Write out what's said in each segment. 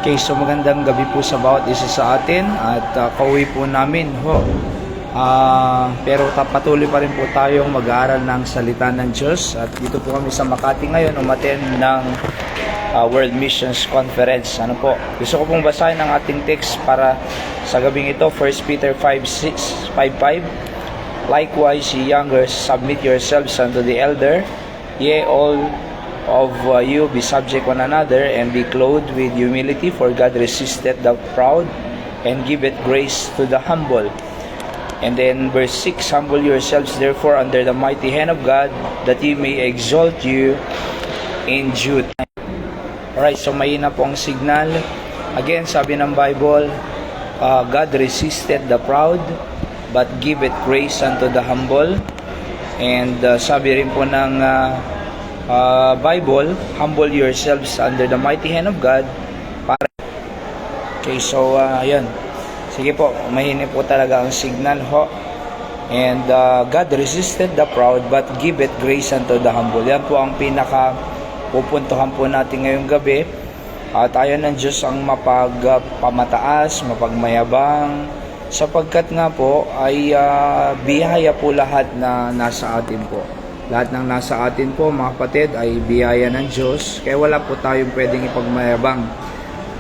Okay, so magandang gabi po sa bawat isa sa atin at kauwi po namin pero patuloy pa rin po tayong mag-aaral ng salita ng Diyos at dito po kami sa Makati ngayon umattend ng World Missions Conference. Ano po? Gusto ko pong basahin ang ating text para sa gabing ito, 1 Peter 5:6-5:5. Likewise, ye younger, submit yourselves unto the elder. Ye all of you be subject one another, and be clothed with humility, for God resisteth the proud, and giveth grace to the humble. And then verse 6, humble yourselves therefore under the mighty hand of God, that He may exalt you in due time. Alright, so mahina po ang signal. Again, sabi ng Bible, God resisted the proud, but giveth grace unto the humble. And sabi rin po ng Bible, humble yourselves under the mighty hand of God. Okay, so ayan. Sige po, mahina po talaga ang signal And God resisted the proud, but giveth grace unto the humble. Yan po ang pinaka pupuntuhan po natin ngayong gabi. Tayo ng Diyos ang mapagpamataas, mapagmayabang, sapagkat nga po ay biyaya po lahat na nasa atin po. Lahat ng nasa atin po, mga kapatid, ay biyaya ng Diyos. Kaya wala po tayong pwedeng ipagmayabang.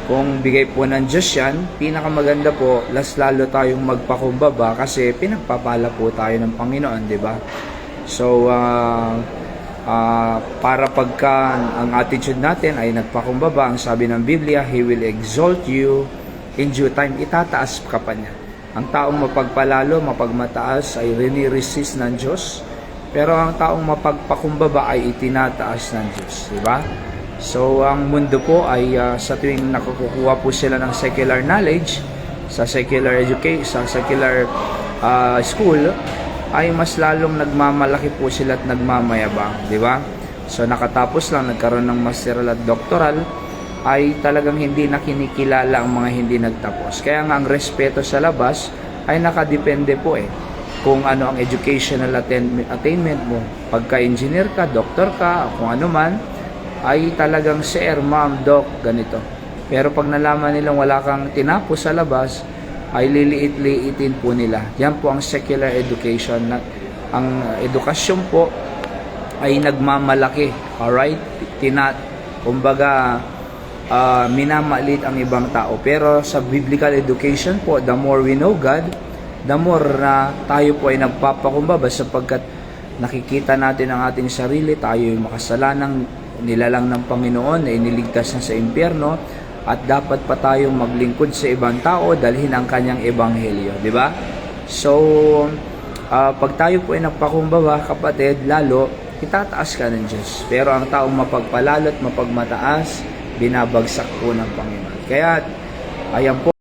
Kung bigay po ng Diyos yan, pinakamaganda po, lalo tayong magpakumbaba kasi pinagpapala po tayo ng Panginoon, di ba? So, para pagka ang attitude natin ay nagpakumbaba, ang sabi ng Biblia, He will exalt you in due time. Itataas ka pa niya. Ang taong mapagpalalo, mapagmataas ay resist ng Diyos. Pero ang taong mapagpakumbaba ay itinataas ng Diyos, di ba? So, ang mundo po ay sa tuwing nakukuha po sila ng secular knowledge, sa secular education, sa secular school, ay mas lalong nagmamalaki po sila at nagmamayabang, di ba? So, nakatapos lang, nagkaroon ng masteral at doctoral, ay talagang hindi na kinikilala ang mga hindi nagtapos. Kaya nga ang respeto sa labas ay nakadepende po kung ano ang educational attainment mo. Pagka-engineer ka, doctor ka, kung ano man, ay talagang sir, ma'am, doc, ganito. Pero pag nalaman nilang wala kang tinapos sa labas, ay liliit-liitin po nila. Yan po ang secular education. Ang edukasyon po ay nagmamalaki. Alright? Kumbaga, minamalit ang ibang tao. Pero sa biblical education po, the more we know God, the more na tayo po ay nagpapakumbaba sapagkat nakikita natin ang ating sarili, tayo ay makasalanang nilalang ng Panginoon na iniligtas na sa impyerno at dapat pa tayong maglingkod sa ibang tao, dalhin ang kanyang ebanghelyo, di ba? So, pag tayo po ay nagpakumbaba, kapatid, lalo itataas ka ng Diyos. Pero ang taong mapagpalalo at mapagmataas, binabagsak po ng Panginoon. Kaya, ayan po,